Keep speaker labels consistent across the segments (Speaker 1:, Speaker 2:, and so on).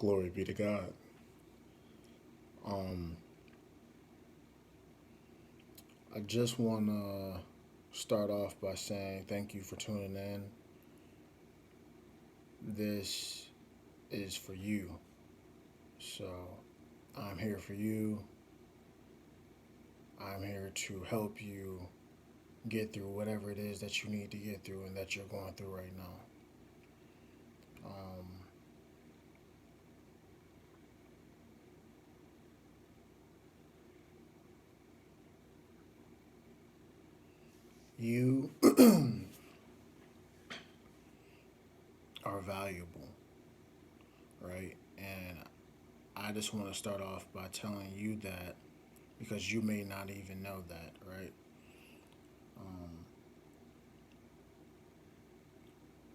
Speaker 1: Glory be to God. Um, I just want to start off by saying thank you for tuning in. This is for you. So I'm here for you. I'm here to help you get through whatever it is that you need to get through and that you're going through right now. Um, you are valuable, right? And I just want to start off by telling you that because you may not even know that, right? Um,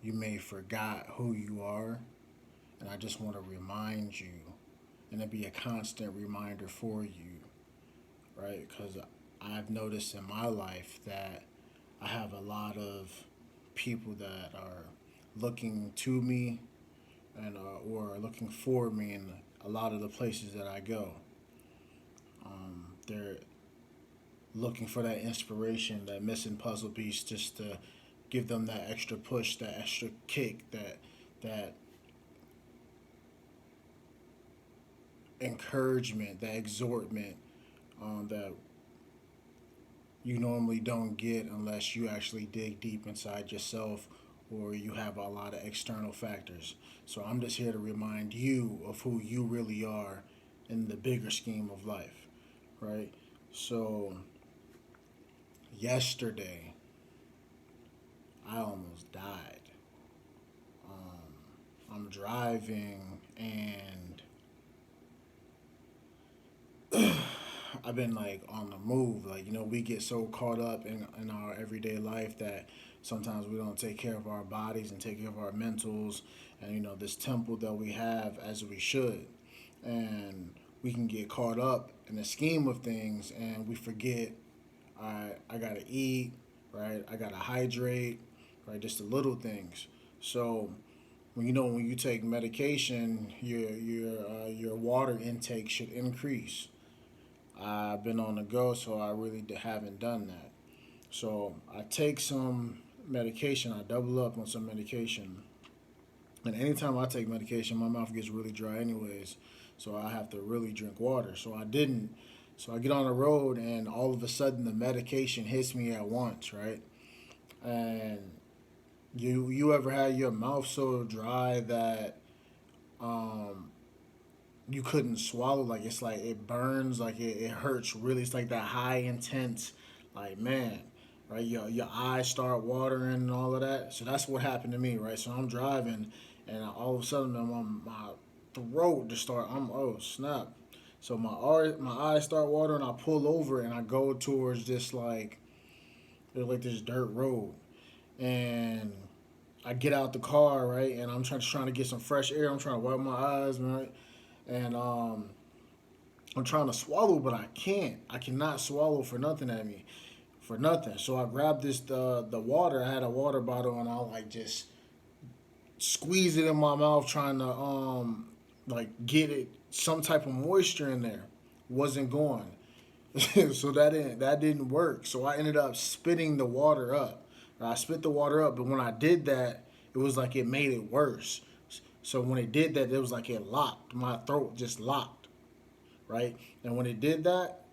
Speaker 1: you may forgot who you are, and I just want to remind you, and it be a constant reminder for you, right? Because I've noticed in my life that I have a lot of people that are looking to me and or looking for me in a lot of the places that I go. They're looking for that inspiration, that missing puzzle piece, just to give them that extra push, that extra kick, that encouragement, that exhortment that you normally don't get unless you actually dig deep inside yourself or you have a lot of external factors. So I'm just here to remind you of who you really are in the bigger scheme of life, right? So yesterday, I almost died. I'm driving and I've been like on the move. Like, we get so caught up in our everyday life that sometimes we don't take care of our bodies and take care of our mentals and, this temple that we have as we should. And we can get caught up in the scheme of things and we forget, I gotta eat, right? I gotta hydrate, right? Just the little things. So when you take medication, your water intake should increase. I've been on the go, so I really haven't done that. So I take some medication. I double up on some medication, and anytime I take medication, my mouth gets really dry, anyways. So I have to really drink water. So I didn't. So I get on the road, and all of a sudden, the medication hits me at once, right? And you ever had your mouth so dry that um, you couldn't swallow? Like it's like it burns, like it hurts really. It's like that high intense, like man, right? Your eyes start watering and all of that. So that's what happened to me, right? So I'm driving, and all of a sudden my throat just start. I'm oh snap. So my eyes start watering. I pull over and I go towards this like there's like this dirt road, and I get out the car, right, and I'm trying to get some fresh air. I'm trying to wipe my eyes, right, and I'm trying to swallow, but I can't. I cannot swallow for nothing at me, for nothing. So I grabbed this the water. I had a water bottle, and I like just squeeze it in my mouth, trying to like get it some type of moisture in there. Wasn't going. So that didn't work. So I ended up spitting the water up. I spit the water up, but when I did that, it was like it made it worse. So when it did that, it was like it locked. My throat just locked, right? And when it did that,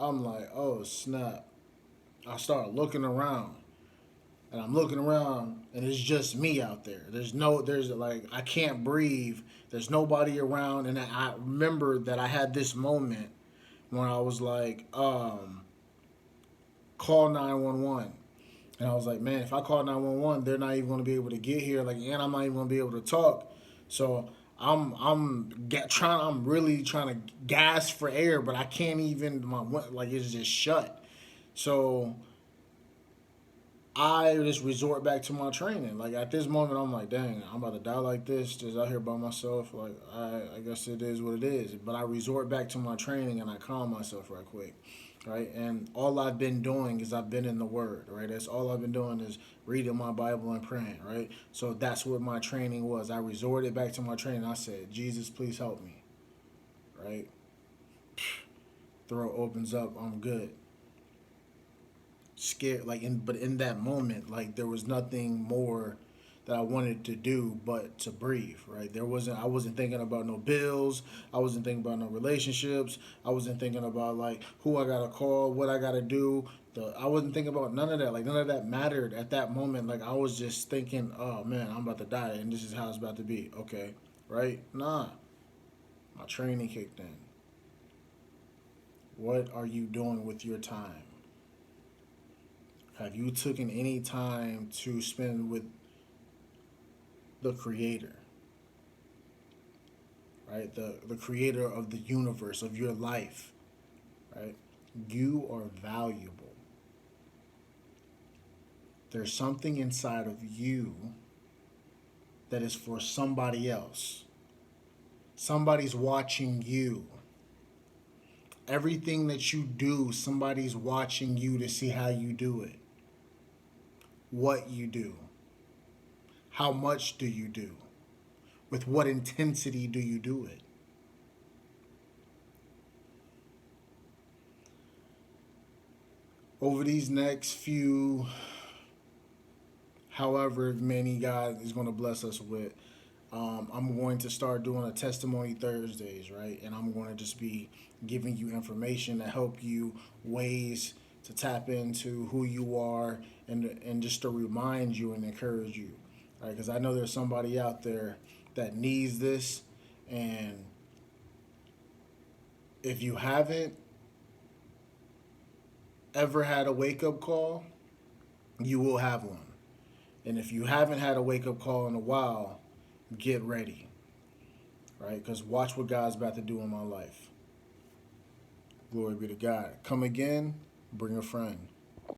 Speaker 1: I'm like, oh snap. I start looking around, and I'm looking around, and it's just me out there. There's like I can't breathe. There's nobody around, and I remember that I had this moment when I was like, call 911. And I was like, man, if I call 911, they're not even going to be able to get here. Like, and I'm not even going to be able to talk. So I'm really trying to gasp for air, but I can't even. Like it's just shut. So I just resort back to my training. Like at this moment, I'm like, dang, I'm about to die like this, just out here by myself. Like I guess it is what it is. But I resort back to my training and I calm myself right quick. right? And all I've been doing is I've been in the Word, right? That's all I've been doing is reading my Bible and praying, right? So that's what my training was. I resorted back to my training. I said, Jesus, please help me, right? Throat opens up. I'm good. Scared, but in that moment, like there was nothing more that I wanted to do but to breathe, right? I wasn't thinking about no bills. I wasn't thinking about no relationships. I wasn't thinking about like who I gotta call, what I gotta do. I wasn't thinking about none of that. Like none of that mattered at that moment. Like I was just thinking, oh man, I'm about to die and this is how it's about to be. Okay, right? Nah, my training kicked in. What are you doing with your time? Have you taken any time to spend with the creator, right? The creator of the universe, of your life, right? You are valuable. There's something inside of you that is for somebody else. Somebody's watching you. Everything that you do, somebody's watching you to see how you do it, what you do, how much do you do, with what intensity do you do it. Over these next few, however many God is going to bless us with, I'm going to start doing a testimony Thursdays, right? And I'm going to just be giving you information to help you, ways to tap into who you are, and just to remind you and encourage you, right? Because I know there's somebody out there that needs this, and if you haven't ever had a wake up call, you will have one. And if you haven't had a wake up call in a while, get ready, right? Because watch what God's about to do in my life. Glory be to God. Come again, bring a friend.